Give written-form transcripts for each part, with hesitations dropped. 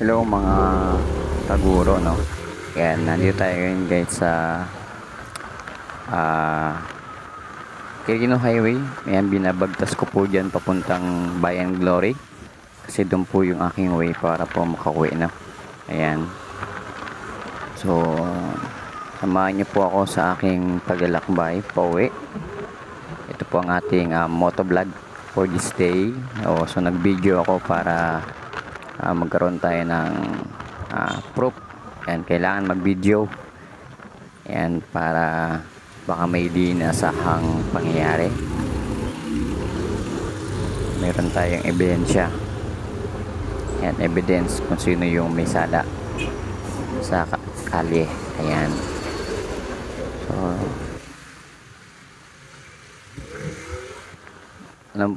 Hello mga kaguro, no? Yan, nandito tayo ngayon guys sa Quirino Highway. Ayan, binabagtas ko po dyan papuntang Bayan Glory. Kasi doon po yung aking way para po makauwi na. Ayan. So, samahan niyo po ako sa aking paglalakbay pauwi. Ito po ang ating motovlog for this day. So, nag-video ako para magkaroon tayo ng proof. Ayan, kailangan mag-video. Ayan, para baka may di nasahang pangyayari. Meron tayong ebidensya. Ayan, evidence kung sino yung may sala sa kalye. Ayan. So,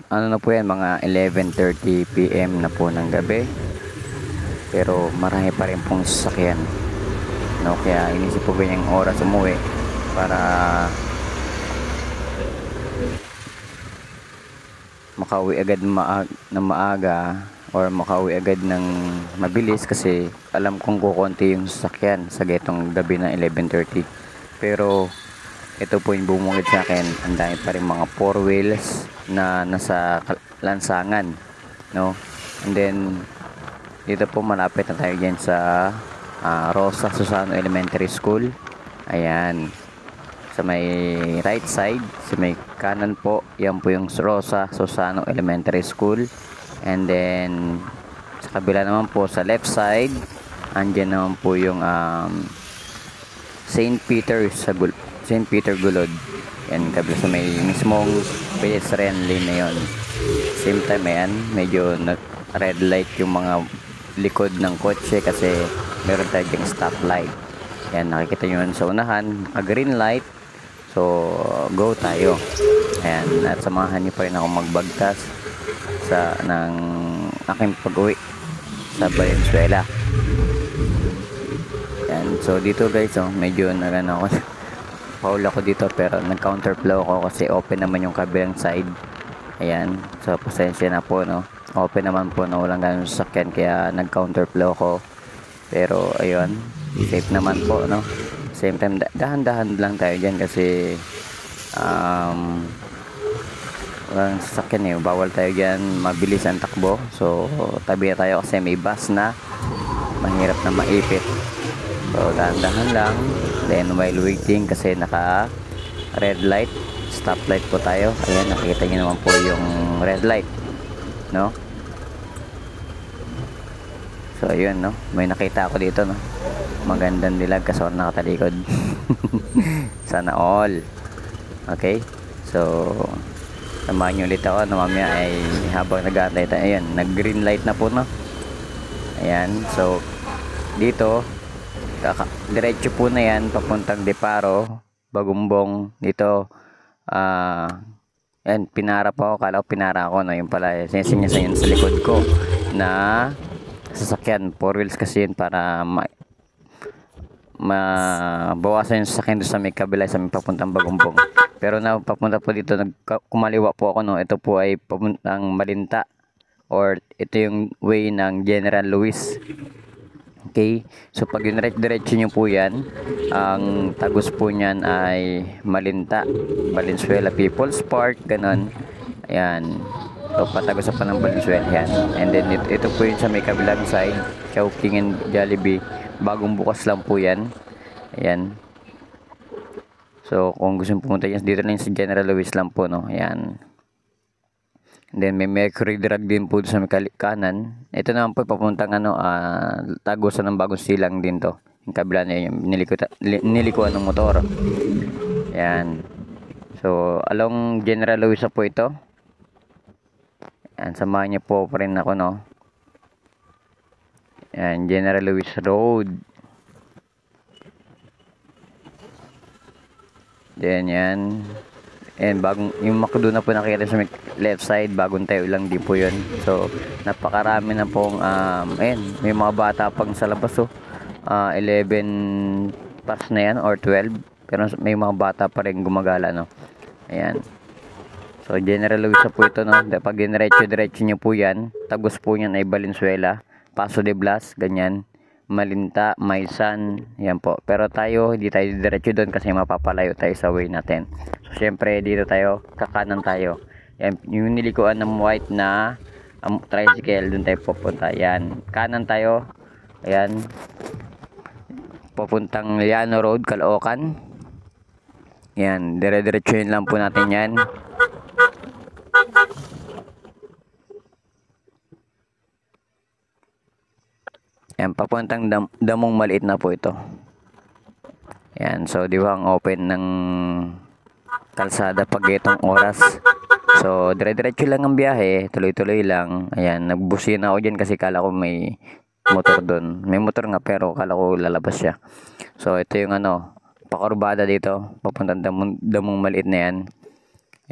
ano na po yan, mga 11:30 PM na po ng gabi. Pero marami pa rin pong sasakyan. No, kaya inisip po ganyang oras umuwi para makauwi agad na maaga or makauwi agad ng mabilis kasi alam kong kukonti yung sasakyan sa getong gabi na 11:30. Pero ito po yung bumungid sa akin, ang dami pa rin mga 4 wheels na nasa lansangan, no? And then dito po malapit na tayo dyan sa Rosa Susano Elementary School. Ayan, sa may right side, sa may kanan po, yan po yung Rosa Susano Elementary School. And then sa kabila naman po, sa left side, andyan naman po yung St. Peter Gulod. Yan, kabila sa may mismong pedestrian lane na yon. Same time, ayan, medyo red light yung mga likod ng kotse kasi meron tayong stoplight. Yan, nakikita nyo sa unahan, green light. So, go tayo. Ayan, at samahan nyo pa rin ako magbagtas ng aking pag-uwi sa Valenzuela. Yan, so dito guys, medyo nagano ako. Paul ako dito pero nag-counterflow ako kasi open naman yung kabilang side. Ayan, so pasensya na po, no? Open naman po na walang ganun sasakyan kaya nag-counterflow ko. Pero ayun, safe naman po, no? Same time, dahan-dahan lang tayo dyan kasi walang sasakyan bawal tayo dyan, mabilis ang takbo. So tabi tayo kasi may bus na mahirap na maipit. So dahan-dahan lang. Then while waiting kasi naka red light, stoplight po tayo. Ayan, nakikita nyo naman po yung red light, no? So ayun, no, may nakita ako dito, no, magandang dilag kaso nakatalikod. Sana all okay. So samahan nyo ulit ako na mamaya ay habang nag-aantay tayo. Ayan, nag green light na po, no. Ayan, so dito diretso po na yan papuntang Deparo, Bagumbong. Dito ayan, pinara po ako, kala ko pinara ako, no, yung pala sinisinya sa likod ko na sasakyan, 4 wheels kasi yun para mabawasan yung sasakyan doon sa may kabila, sa may papuntang Bagumbong. Pero na papunta po dito, kumaliwa po ako, no. Ito po ay papuntang Malinta or ito yung way ng General Luis. Okay, so pag diretso nyo po yan, ang tagos po nyan ay Malinta, Valenzuela People's Park, ganon. Ayan, so patagos pa ng Valenzuela yan. And then ito po yun sa may kabilang side, Chowking and Jollibee, bagong bukas lang po yan. Ayan, so kung gusto nyo pumunta yan, dito lang sa General Luis lang po, no. Ayan. And then may Mercury Drug din po sa may kanan. Ito naman po papuntang Tagusan ng Bagong Silang din to. Yung kabila na yung nilikuan ng motor. Ayan. So along General Luis po ito. Ayan, samahan niyo po pa rin ako, no. Ayan, General Luis Road. Then yan. And bagong yung McDo na po nakikita sa left side, bagong tayo lang din po yun. So napakarami na pong ayan, may mga bata pang sa labas, 11 past na yan or 12, pero may mga bata pa rin gumagala, no. Ayan, so General Luis po ito, no. Pag diretso nyo po yan, tagos po yan ay Valenzuela. Paso de Blas, ganyan. Malinta, Maysan, yan po. Pero tayo, hindi tayo diretso doon kasi mapapalayo tayo sa way natin. So, syempre, dito tayo, kakanan tayo. Yan, yung nilikuan ng white na tricycle, doon tayo pupunta. Yan, kanan tayo. Ayan, papuntang Llano Road, Caloocan. Yan, dire-diretsuhin lang po natin yan. Yan, papuntang damong maliit na po ito. Yan, so di ba ang open ng kalsada pag itong oras. So, dire-diretso lang ang biyahe, tuloy-tuloy lang. Ayan, nagbusina ako dyan kasi kala ko may motor doon. May motor nga pero kala ko lalabas siya. So, ito yung pakurbada dito, papuntang damong maliit na yan.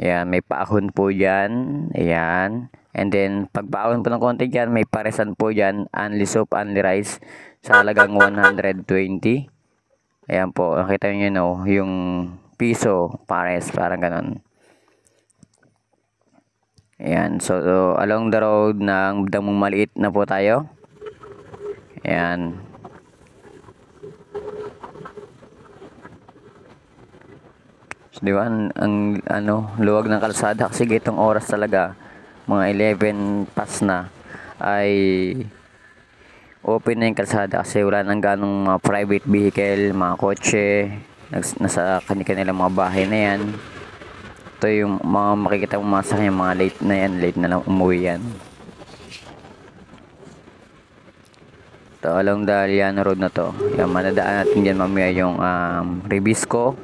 Ayan, may paahon po dyan. Ayan. And then, pag paahon po ng konti dyan, may paresan po dyan. Only soup, only rice. Sa halagang 120. Ayan po, nakita nyo yung piso, pares, parang ganon. Ayan, so along the road ng damong maliit na po tayo. Ayan. So, di ba, ang luwag ng kalsada kasi itong oras talaga, mga 11 past na, ay open na yung kalsada kasi wala nang ganong mga private vehicle, mga kotse, nasa kanilang mga bahay na yan. Ito yung mga makikita mo mga yung mga late na yan, late na lang umuwi yan. Ito, along the Llano Road na to. Yan, manadaan natin dyan mamaya yung Ribisco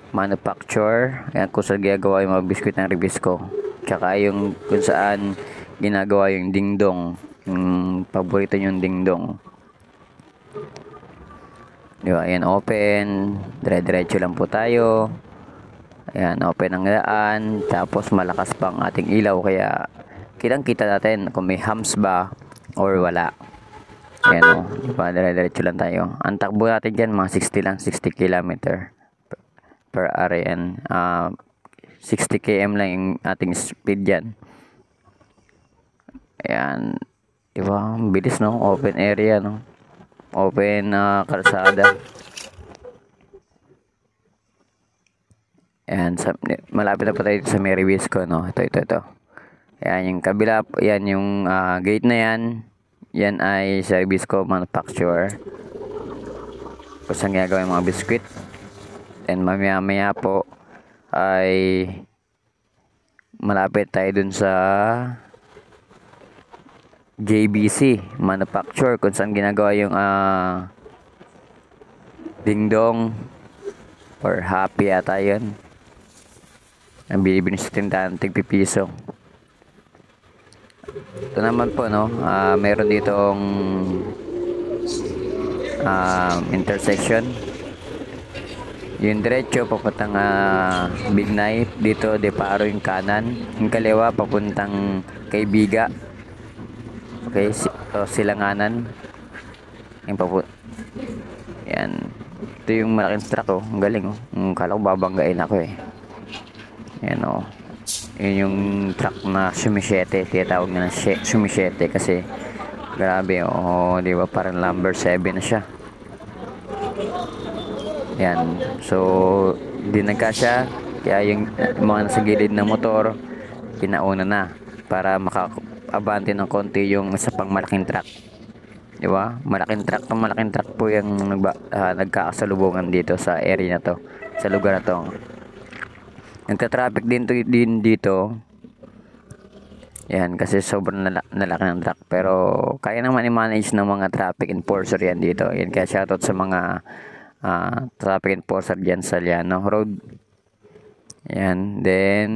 Manufacture. Yan, kung saan ginagawa yung mga biskuit ng Ribisco. Tsaka yung kung saan ginagawa yung dingdong. Yung paborito yung dingdong. Diba, ayan, open. Dire-diretso lang po tayo. Ayan, open ang daan. Tapos malakas pa ang ating ilaw. Kaya kitang-kita natin kung may hams ba or wala. Ayan, diba, dire-diretso lang tayo. Ang takbo natin dyan, mga 60 lang. 60 km per hour yan. 60 km lang yung ating speed dyan. Ayan. Diba? Bilis, no? Open area, no? Open kalsada. Ayan. Malapit na po tayo sa Ribisco, no? Ito. Ayan, yung kabila. Ayan, yung gate na yan. Yan ay sa Ribisco Manufacture. Kung saan ginagawa yung mga biskuit. And mamaya po ay malapit tayo dun sa JBC Manufacture kung saan ginagawa yung dingdong or happy ata yun. Ang binibili sa tindahan, tig-pipiso. Ito naman po, no, meron ditong intersection. Yung diretso papuntang Big Knife, dito deparo yung kanan, yung kaliwa papuntang kay Biga. Okay, silanganan. Yung yan. Ito yung malaking truck, oh. Ang galing, oh. Kala ko babanggain ako, eh. Yan, oh. Yun yung truck na sumisyete. Tinatawag na sumisyete kasi grabe, oh. Di ba? Parang number 7 na siya. Yan. So, dinagka siya. Kaya yung mga nasa gilid ng motor, pinauna na para abante ng konti yung sa pang malaking truck. Di ba? Malaking truck po yung nagkakasalubungan dito sa area na to, sa lugar na to. Nagka-traffic din dito. Yan, kasi sobrang nalaki ng truck. Pero kaya naman i-manage ng mga traffic enforcer yan dito. Yan, kaya shoutout sa mga traffic enforcer dyan sa Llano Road. Yan, then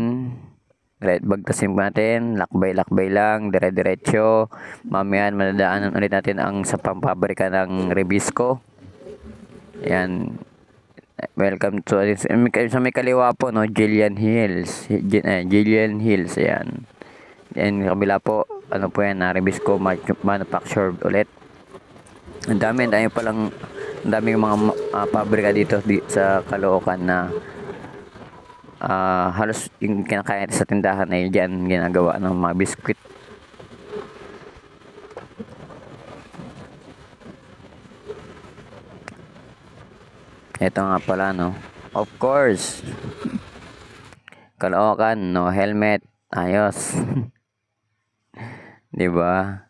right, bagtasin natin, lakbay lang, dire-diretso. Mamaya madadaanan ulit natin ang sa pampabrika ng Ribisco. Yan. Welcome to sa may kaliwa po, no, Jillian Hills. Jillian Hills, yan. Yan, kabila po, ano po yan, Ribisco Manufacture ulit. Ang dami mga pabrika dito sa Caloocan na halos yung kinakain sa tindahan ay dyan ginagawa ng mga biskwit. Ito nga pala, no? Of course, Caloocan, no helmet. Ayos. 'Di ba?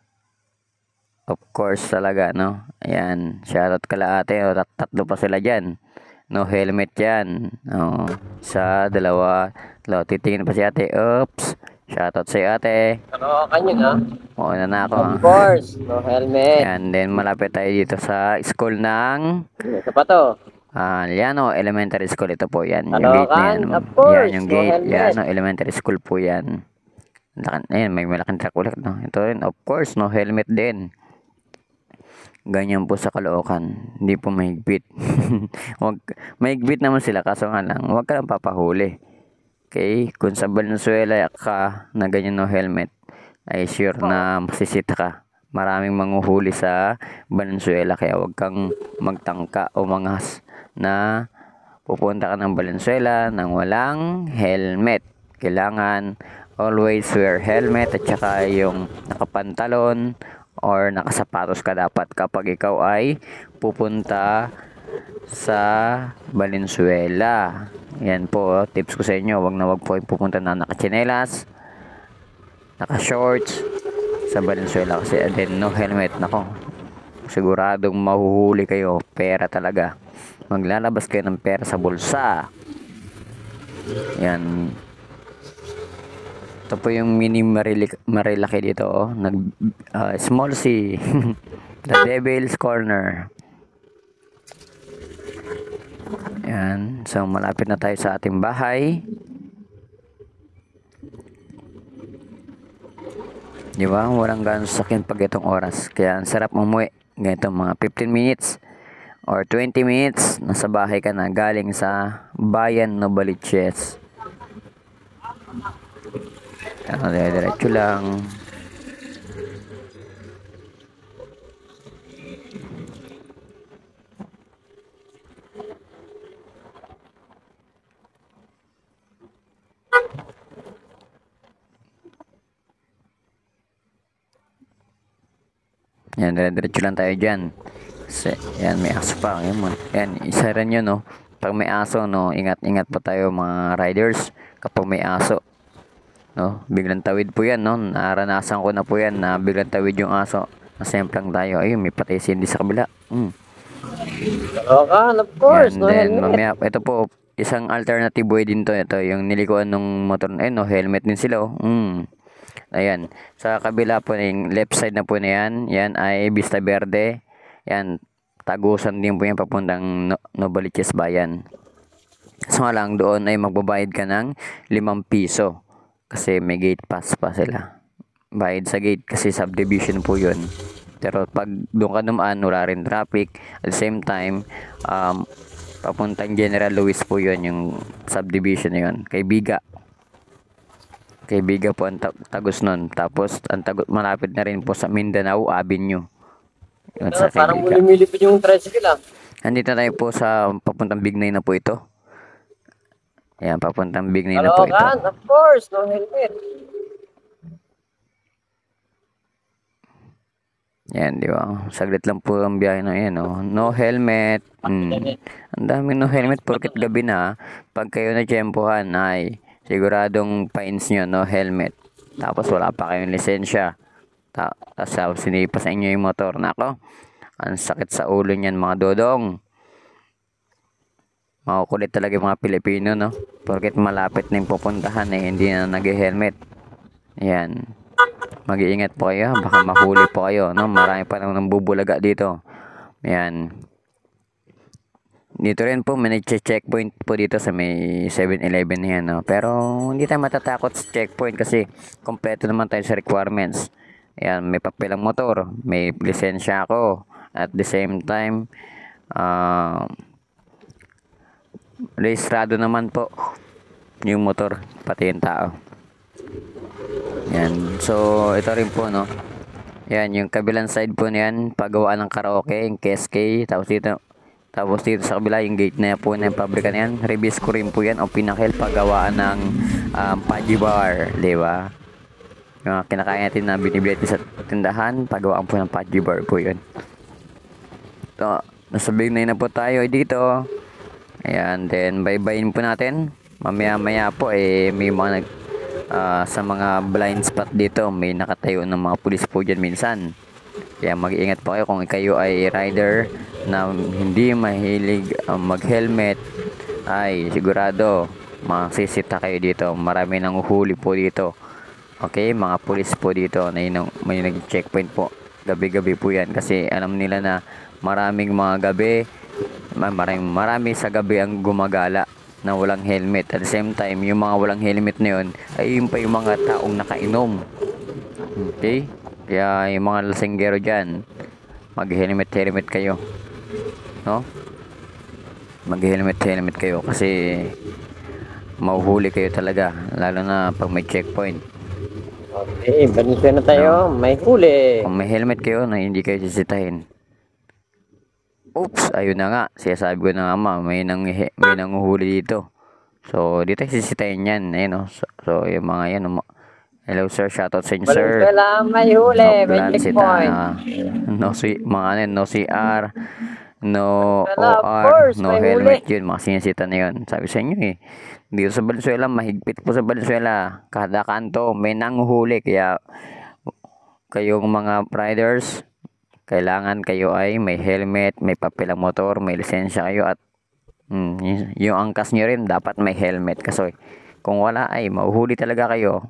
Of course talaga, no? Ayan, shoutout kala ate. O, tatlo pa sila dyan. No helmet yan. O, isa, dalawa, tatlo. Titingin pa si ate. Oops. Shoutout sa ate. Caloocan yun, ha? Mauna na ako. Of course, no helmet. Ayan, then malapit tayo dito sa school ng Ito pa to. Liano Elementary School. Ito po yan. Yung gate na yan. Caloocan, of course, Yan yung no gate. helmet. Liano Elementary School po yan. Ayan, may malaking truck ulit, no? Ito rin, of course, no helmet din. Ganyan po sa Caloocan. Hindi po mahigpit. Mahigpit naman sila, kaso nga lang, huwag ka lang papahuli. Okay? Kung sa Valenzuela ka na ganyan no helmet, ay sure na masisita ka. Maraming manghuhuli sa Valenzuela, kaya huwag kang magtangka o mangas na pupunta ka ng Valenzuela nang walang helmet. Kailangan always wear helmet at saka yung nakapantalon or nakasapatos ka dapat kapag ikaw ay pupunta sa Valenzuela. Yan po, tips ko sa inyo, wag na wag po yung pupunta na nakachinelas, naka-shorts sa Valenzuela kasi then no helmet. Nako, siguradong mahuhuli kayo. Pera talaga. Maglalabas kayo ng pera sa bulsa. Yan. Ito po yung mini Marilaki dito, oh. Small C. The Devil's Corner. Yan. So, malapit na tayo sa ating bahay. Di ba? Walang ganong sakin pag itong oras. Kaya ang sarap umuwi. Ganito mga 15 minutes or 20 minutes. Nasa bahay ka na galing sa Bayan Novaliches. Diretso lang. Yan, diretso lang tayo dyan. Kasi, yan, may aso pa. Yan, isa rin yun, no. Pag may aso, no, ingat-ingat po tayo mga riders kapag may aso. No, biglang tawid po yan, no. Naranasan ko na po yan na biglang tawid yung aso. Nasemplang tayo. Ayun, may patay sindi sa kabila. Caloocan, of course, Yan, no then, helmet. mamaya, ito po, isang alternative way din to. Ito, yung nilikuan ng motor. No, helmet din sila, oh. Ayan, sa kabila po yung left side na po na yan, yan ay Vista Verde. Yan, Tagusan din po yan papuntang Novaliches Bayan. So nga lang, doon ay magbabayad ka ng 5 piso. Kasi may gate pass pa sila. Bayad sa gate kasi subdivision po yun. Pero pag doon ka naman, wala rin traffic. At the same time, papuntang General Luis po yun, yung subdivision na yun. Kay Biga po ang tagos nun. Tapos ang malapit na rin po sa Mindanao Avenue. Yun sa kay Parang Biga. lumilipid yung tricycle, ah. Nandito tayo po sa papuntang Bignay na po ito. Ayan, papuntang Bignay na po ito. Caloocan, of course, no helmet. Yan, di ba? Saglit lang po ang biyahe na yan, oh. No helmet. Ang daming no helmet porket gabi na. Pag kayo na tiyempohan ay siguradong pains nyo, no helmet. Tapos wala pa kayong lisensya. Tapos sinipa sa inyo yung motor. Nako, ang sakit sa ulo niyan mga dodong. Makukulit talaga yung mga Pilipino, no? Porket malapit na yung pupuntahan hindi na nag-helmet. Yan. Mag-iingat po kayo, baka mahuli po kayo, no? Marami pa naman bubulaga dito. Yan. Dito rin po, may checkpoint po dito sa may 7-Eleven na yan, no? Pero hindi tayo matatakot sa checkpoint kasi kompleto naman tayo sa requirements. Yan, may papel ang motor, may lisensya ako. At the same time, rehistrado naman po yung motor, pati yung tao. Yan. So, ito rin po, no? Yan, yung kabilang side po niyan, paggawa ng karaoke, yung KSK, tapos dito sa kabila, yung gate na po na yung pabrika na yan, release ko rin po yan, o pinakil paggawaan ng Paji Bar, di ba? Yung kinakain natin na binibili sa tindahan, paggawaan po ng Paji Bar po yun. Ito, nasa Bignay na po tayo dito. Ayan, then baybayin po natin. Mamaya-maya po may mga sa mga blind spot dito, may nakatayo ng mga pulis po dyan minsan. Kaya mag-iingat po kayo kung kayo ay rider na hindi mahilig mag-helmet, ay sigurado masisita kayo dito. Marami nang uhuli po dito. Okay, mga pulis po dito na may nag-checkpoint po. Gabi-gabi po yan kasi alam nila na maraming mga gabi, marami sa gabi ang gumagala na walang helmet. At the same time, yung mga walang helmet na yun, ay yung pa yung mga taong nakainom. Okay? Kaya yung mga lasinggero dyan, mag-helmet kayo. No? Mag-helmet kayo kasi mauhuli kayo talaga. Lalo na pag may checkpoint. Okay, Valenzuela tayo. May huli. Kung may helmet kayo na hindi kayo sisitahin. Oops, ayun na nga. Sinasabi ko na nga may nanguhuli dito. So, dito sisitahin yan. Ayun, so yung mga yan. Hello sir, shoutout sa inyo sir. Valenzuela, may huli. No May plan checkpoint. no CR, no Valenzuela, of OR, course, no may helmet huli. yun. Mga sinisita na yun. Sabi sa inyo eh. Dito sa Valenzuela, mahigpit po sa Valenzuela. Kada kanto, may nanguhuli. Kaya, kayong mga riders, kailangan kayo ay may helmet, may papelang motor, may lisensya kayo at yung angkas nyo rin dapat may helmet kasi kung wala ay mahuhuli talaga kayo.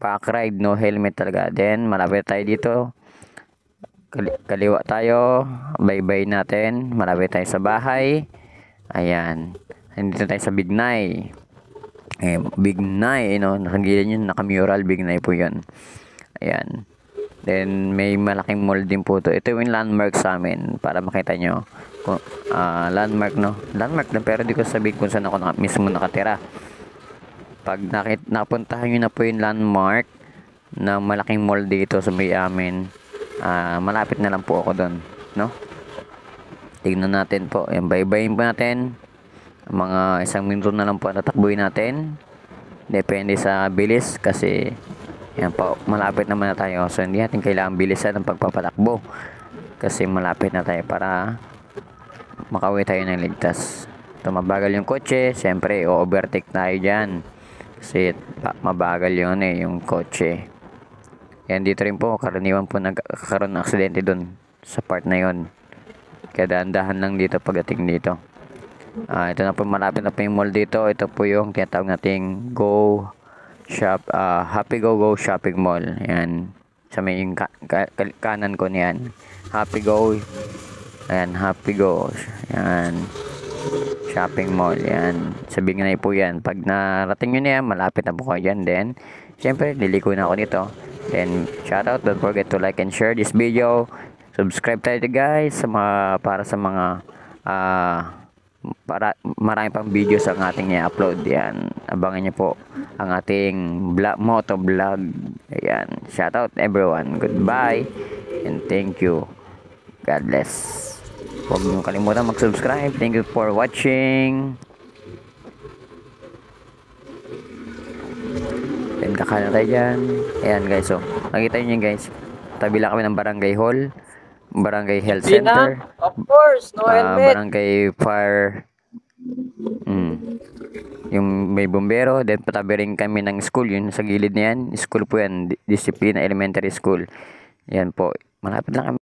Back ride, no helmet talaga. Then malapit tayo dito, kaliwa tayo, baybay natin, malapit tayo sa bahay. Ayan, nandito tayo sa Bignay. Bignay, nakagilid yun, nakamural, Bignay po yun. Ayan. Then, may malaking mall din po to. Ito yung landmark sa amin para makita nyo. Landmark, no? Landmark na pero di ko sabihin kung saan ako mismo nakatira. Pag napuntahan nyo na po yung landmark na malaking mall dito sa may amin, malapit na lang po ako doon, no? Tignan natin po. Yung baybayin po natin. Mga 1 minuto na lang po tatakbuhin natin. Depende sa bilis kasi yan po, malapit naman na tayo. So, hindi natin kailangan bilisan ng pagpapatakbo. Kasi malapit na tayo para makauwi tayo ng ligtas. So, mabagal yung kotse. Siyempre, o-overtake tayo dyan. Kasi mabagal yung kotse. Yan, dito rin po, karaniwan po nagkakaroon ng aksidente dun sa part na yon. Kaya dahan-dahan lang dito pagdating dito. Ito na po, malapit na po yung mall dito. Ito po yung tinatawag nating Happy Go Shopping Mall. Yan. Sa may yung kanan ko niyan. Happy Go. Ayan, Happy Go. Yan. Shopping Mall. Yan. Sa Bignay po yan. Pag narating nyo na yan, malapit na po kayo dyan. Then, syempre, liliko na ako nito. Then, shoutout. Don't forget to like and share this video. Subscribe tayo guys para sa mga para marami pang videos ang ating i-upload. Yan, abangan nyo po ang ating moto vlog. Ayan, shout out everyone, goodbye and thank you, God bless. Huwag nyo kalimutan mag-subscribe. Thank you for watching. Then kakain na tayo dyan. Ayan guys, so nakita nyo guys, tabi lang kami ng barangay hall, barangay health center, Of course, no helmet. barangay fire, yung may bombero. Then patabi rin kami ng school, yun sa gilid na yan, school po yan, Disciplina Elementary School. Yan po, malapit lang kami.